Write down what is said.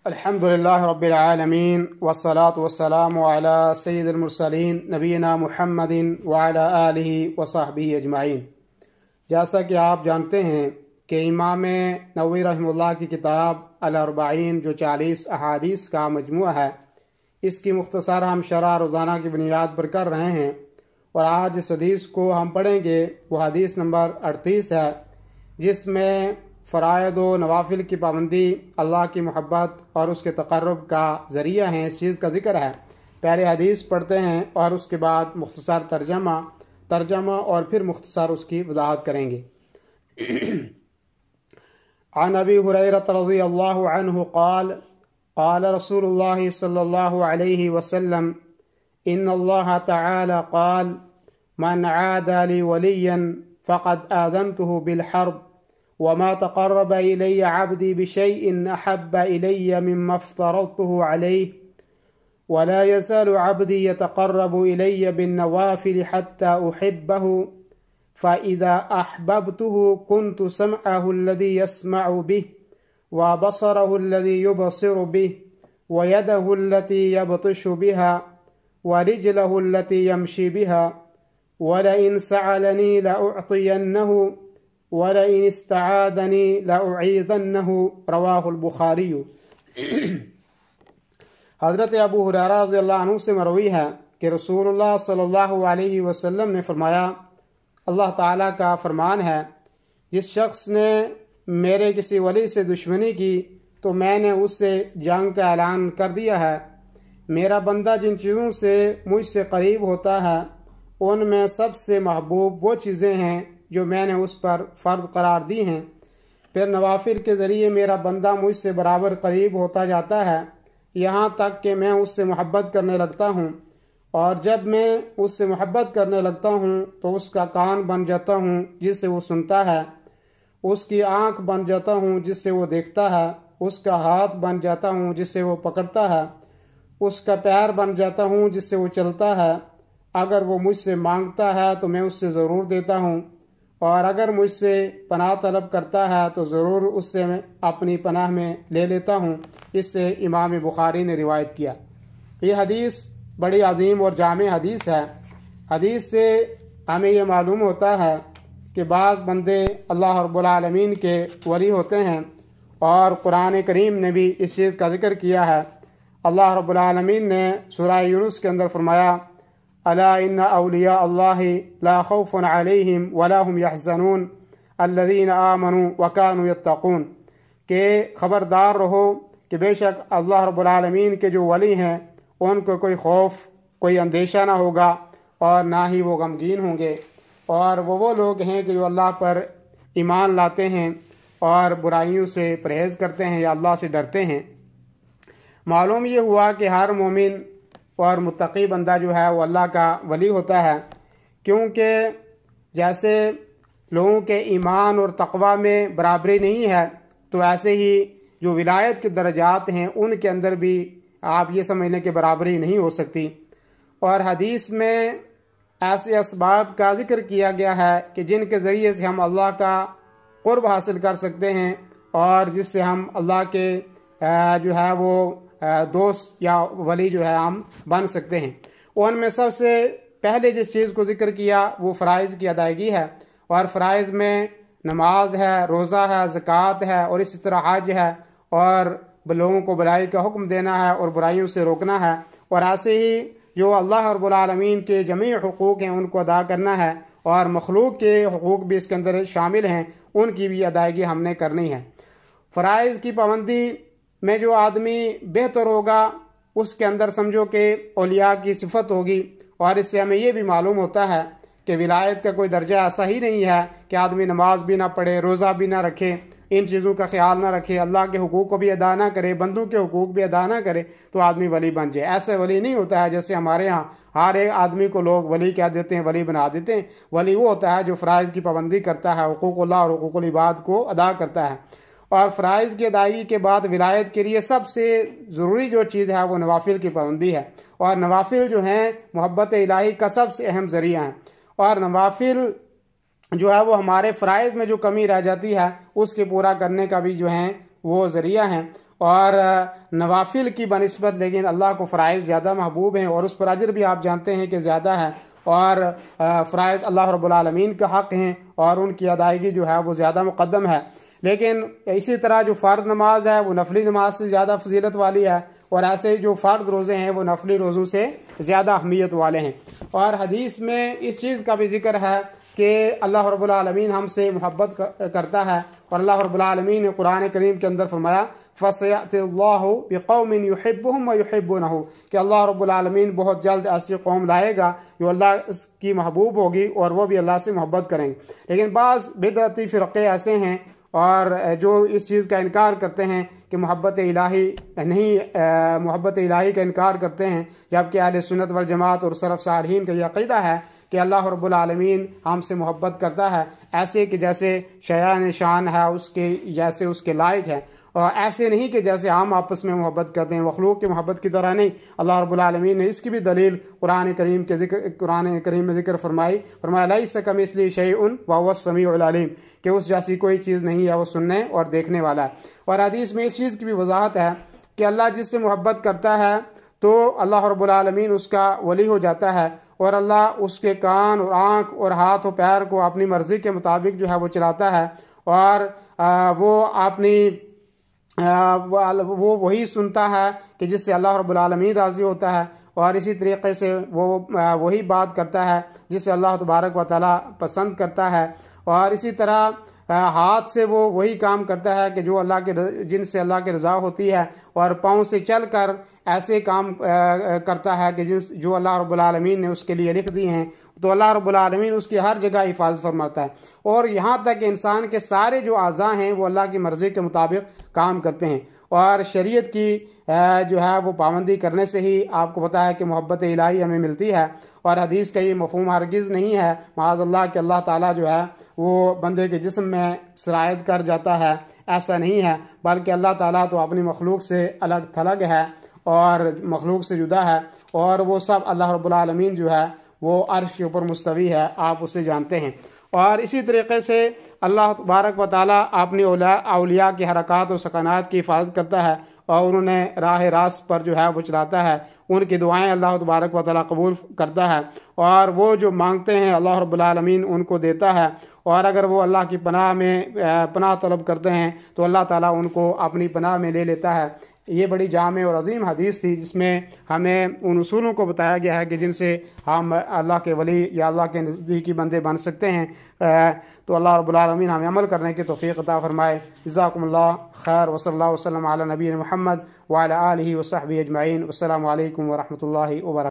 الحمدللہ رب العالمین والصلاة والسلام علی سید المرسلین نبینا محمد وعلی آلہ وصحبہ اجمعین۔ جیسا کہ آپ جانتے ہیں کہ امام نووی رحمہ اللہ کی کتاب الاربعین جو 40 احادیث کا مجموعہ ہے، اس کی مختصر ہم شرح روزانہ کی بنیاد پر کر رہے ہیں، اور آج اس حدیث کو ہم پڑھیں گے۔ وہ حدیث نمبر 38 ہے، جس میں فرائض و نوافل کی پابندی اللہ کی محبت اور اس کے تقرب کا ذریعہ ہیں، اس چیز کا ذکر ہے۔ پہلے حدیث پڑھتے ہیں اور اس کے بعد مختصر ترجمہ اور پھر مختصر اس کی وضاحت کریں گے۔ عن ابی ہریرہ رضی اللہ عنہ قال قال رسول اللہ صلی اللہ علیہ وسلم ان اللہ تعالی قال من عادى لي وليا فقد آذنته بالحرب وما تقرب إلي عبدي بشيء أحب إلي مما افترضته عليه ولا يزال عبدي يتقرب إلي بالنوافل حتى أحبه فإذا أحببته كنت سمعه الذي يسمع به وبصره الذي يبصر به ويده التي يبطش بها ورجله التي يمشي بها ولئن سألني لأعطينه وَلَئِنِ اسْتَعَاذَنِي لَأُعِيذَنَّهُ رواہ البخاری۔ حضرت ابو ہریرہ رضی اللہ عنہ سے مروی ہے کہ رسول اللہ صلی اللہ علیہ وسلم نے فرمایا، اللہ تعالیٰ کا فرمان ہے، جس شخص نے میرے کسی ولی سے دشمنی کی تو میں نے اس سے جنگ کا اعلان کر دیا ہے۔ میرا بندہ جن چیزوں سے مجھ سے قریب ہوتا ہے ان میں سب سے محبوب وہ چیزیں ہیں جو میں نے اس پر فرض قرار دی ہیں۔ پھر نوافل کے ذریعے میرا بندہ مجھ سے برابر قریب ہوتا جاتا ہے، یہاں تک کہ میں اس سے محبت کرنے لگتا ہوں، اور جب میں اس سے محبت کرنے لگتا ہوں تو اس کا کان بن جاتا ہوں جس سے وہ سنتا ہے، اس کی آنکھ بن جاتا ہوں جس سے وہ دیکھتا ہے، اس کا ہاتھ بن جاتا ہوں جس سے وہ پکڑتا ہے، اس کا پیر بن جاتا ہوں جس سے وہ چلتا ہے۔ اگر وہ مجھ سے مانگتا ہے تو میں اس سے ضرور دیتا ہوں، اور اگر مجھ سے پناہ طلب کرتا ہے تو ضرور اس سے میں اپنی پناہ میں لے لیتا ہوں۔ اس سے امام بخاری نے روایت کیا۔ یہ حدیث بڑی عظیم اور جامع حدیث ہے۔ حدیث سے ہمیں یہ معلوم ہوتا ہے کہ بعض بندے اللہ رب العالمین کے ولی ہوتے ہیں، اور قرآن کریم نے بھی اس چیز کا ذکر کیا ہے۔ اللہ رب العالمین نے سورہ یونس کے اندر فرمایا، الا ان اولیاء اللہ لا خوف علیہم ولا هم يحزنون الذین آمنوا وكانوا يتقون، کہ خبردار رہو کہ بے شک اللہ رب العالمین کے جو ولی ہیں ان کو کوئی خوف، کوئی اندیشہ نہ ہوگا، اور نہ ہی وہ غمگین ہوں گے، اور وہ لوگ ہیں کہ جو اللہ پر ایمان لاتے ہیں اور برائیوں سے پرہیز کرتے ہیں یا اللہ سے ڈرتے ہیں۔ معلوم یہ ہوا کہ ہر مومن اور متقی بندہ جو ہے وہ اللہ کا ولی ہوتا ہے، کیونکہ جیسے لوگوں کے ایمان اور تقوی میں برابری نہیں ہے، تو ایسے ہی جو ولایت کے درجات ہیں ان کے اندر بھی آپ یہ سمجھ لیں کہ برابری نہیں ہو سکتی۔ اور حدیث میں ایسے اسباب کا ذکر کیا گیا ہے کہ جن کے ذریعے سے ہم اللہ کا قرب حاصل کر سکتے ہیں، اور جس سے ہم اللہ کے جو ہے وہ دوست یا ولی جو ہے ہم بن سکتے ہیں۔ ان میں سب سے پہلے جس چیز کو ذکر کیا وہ فرائض کی ادائیگی ہے، اور فرائض میں نماز ہے، روزہ ہے، زکوٰۃ ہے، اور اسی طرح حج ہے، اور لوگوں کو بھلائی کا حکم دینا ہے اور برائیوں سے روکنا ہے، اور ایسے ہی جو اللہ رب العالمین کے جمیع حقوق ہیں ان کو ادا کرنا ہے، اور مخلوق کے حقوق بھی اس کے اندر شامل ہیں، ان کی بھی ادائیگی ہم نے کرنی ہے۔ فرائض کی پابندی میں جو آدمی بہتر ہوگا اس کے اندر سمجھو کہ اولیاء کی صفت ہوگی، اور اس سے ہمیں یہ بھی معلوم ہوتا ہے کہ ولایت کا کوئی درجہ ایسا ہی نہیں ہے کہ آدمی نماز بھی نہ پڑھے، روزہ بھی نہ رکھے، ان چیزوں کا خیال نہ رکھے، اللہ کے حقوق کو بھی ادا نہ کرے، بندوں کے حقوق بھی ادا نہ کرے تو آدمی ولی بن جائے۔ ایسے ولی نہیں ہوتا ہے جیسے ہمارے ہاں ہر ایک آدمی کو لوگ ولی کہہ دیتے ہیں، ولی بنا دیتے ہیں۔ ولی وہ ہوتا ہے جو فرائض کی پابندی کرتا ہے، حقوق اللہ اور حقوق العباد کو ادا کرتا ہے۔ اور فرائض کی ادائیگی کے بعد ولایت کے لیے سب سے ضروری جو چیز ہے وہ نوافل کی پابندی ہے، اور نوافل جو ہیں محبت الہی کا سب سے اہم ذریعہ ہیں، اور نوافل جو ہے وہ ہمارے فرائض میں جو کمی رہ جاتی ہے اس کے پورا کرنے کا بھی جو ہیں وہ ذریعہ ہیں۔ اور نوافل کی بنسبت لیکن اللہ کو فرائض زیادہ محبوب ہیں، اور اس پر اجر بھی آپ جانتے ہیں کہ زیادہ ہے، اور فرائض اللہ رب العالمین کا حق ہیں اور ان کی ادائیگی جو ہے وہ زیادہ مقدم ہے۔ لیکن اسی طرح جو فرض نماز ہے وہ نفلی نماز سے زیادہ فضیلت والی ہے، اور ایسے جو فرض روزے ہیں وہ نفلی روزوں سے زیادہ اہمیت والے ہیں۔ اور حدیث میں اس چیز کا بھی ذکر ہے کہ اللہ رب العالمین ہم سے محبت کرتا ہے، اور اللہ رب العالمین نے قرآن کریم کے اندر فرمایا فَسَيَأْتِي اللَّهُ بِقَوْمٍ يُحِبُّهُمْ وَيُحِبُّونَهُ کہ اللہ رب العالمین بہت جلد ایسی قوم لائے گا جو اللہ اس کی محبوب ہوگی اور وہ بھی اللہ سے محبت کریں گے۔ لیکن بعض بدعتی فرقے ایسے ہیں اور جو اس چیز کا انکار کرتے ہیں کہ محبت الہی نہیں، محبت الہی کا انکار کرتے ہیں، جبکہ اہل سنت والجماعت اور سلف صالحین کا یہ عقیدہ ہے کہ اللہ رب العالمین ہم سے محبت کرتا ہے، ایسے کہ جیسے شایان شان ہے اس کے، جیسے اس کے لائق ہے، اور ایسے نہیں کہ جیسے عام آپس میں محبت کرتے ہیں، مخلوق کی محبت کی طرح نہیں۔ اللہ رب العالمین نے اس کی بھی دلیل قرآن کریم میں ذکر فرمایا لیس کمثلہ شیء وہو السمیع العلیم کہ اس جیسی کوئی چیز نہیں ہے، وہ سننے اور دیکھنے والا ہے۔ اور حدیث میں اس چیز کی بھی وضاحت ہے کہ اللہ جس سے محبت کرتا ہے تو اللہ رب العالمین اس کا ولی ہو جاتا ہے، اور اللہ اس کے کان اور آنکھ اور ہاتھ و پیر کو اپنی مرضی کے مطابق جو ہے وہ چلاتا ہے، اور وہ اپنی وہ وہی سنتا ہے کہ جس سے اللہ رب العالمین راضی ہوتا ہے، اور اسی طریقے سے وہ وہی بات کرتا ہے جس سے اللہ تبارک و تعالیٰ پسند کرتا ہے، اور اسی طرح ہاتھ سے وہ وہی کام کرتا ہے کہ جو جن سے اللہ کی رضا ہوتی ہے، اور پاؤں سے چل کر ایسے کام کرتا ہے کہ جو اللہ رب العالمین نے اس کے لیے لکھ دی ہیں، تو اللہ رب العالمین اس کی ہر جگہ حفاظت فرماتا ہے، اور یہاں تک کہ انسان کے سارے جو اعضاء ہیں وہ اللہ کی مرضی کے مطابق کام کرتے ہیں، اور شریعت کی جو ہے وہ پابندی کرنے سے ہی آپ کو پتہ ہے کہ محبت الہی ہمیں ملتی ہے۔ اور حدیث کا یہ مفہوم ہرگز نہیں ہے معاذ اللہ کہ اللہ تعالیٰ جو ہے وہ بندے کے جسم میں سرایت کر جاتا ہے، ایسا نہیں ہے، بلکہ اللہ تعالیٰ تو اپنی مخلوق سے الگ تھلگ ہے اور مخلوق سے جدا ہے، اور وہ سب اللہ رب العالمین جو ہے وہ عرش کے اوپر مستوی ہے، آپ اسے جانتے ہیں۔ اور اسی طریقے سے اللہ تبارک و تعالیٰ اپنی اولیاء کی حرکات و سکنات کی حفاظت کرتا ہے، اور انہیں راہ راست پر جو ہے وہ چلاتا ہے، ان کی دعائیں اللہ تبارک و تعالیٰ قبول کرتا ہے، اور وہ جو مانگتے ہیں اللہ رب العالمین ان کو دیتا ہے، اور اگر وہ اللہ کی پناہ طلب کرتے ہیں تو اللہ تعالیٰ ان کو اپنی پناہ میں لے لیتا ہے۔ یہ بڑی جامع اور عظیم حدیث تھی جس میں ہمیں ان اصولوں کو بتایا گیا ہے کہ جن سے ہم اللہ کے ولی یا اللہ کے نزدیکی بندے بن سکتے ہیں۔ تو اللہ رب العالمین ہمیں عمل کرنے کی توفیق عطا فرمائے۔ جزاکم اللہ خیر، وصلی اللہ وسلم علی نبی محمد وعلی آلہ وصحبہ اجمعین۔ والسلام علیکم ورحمۃ اللہ وبرکاتہ۔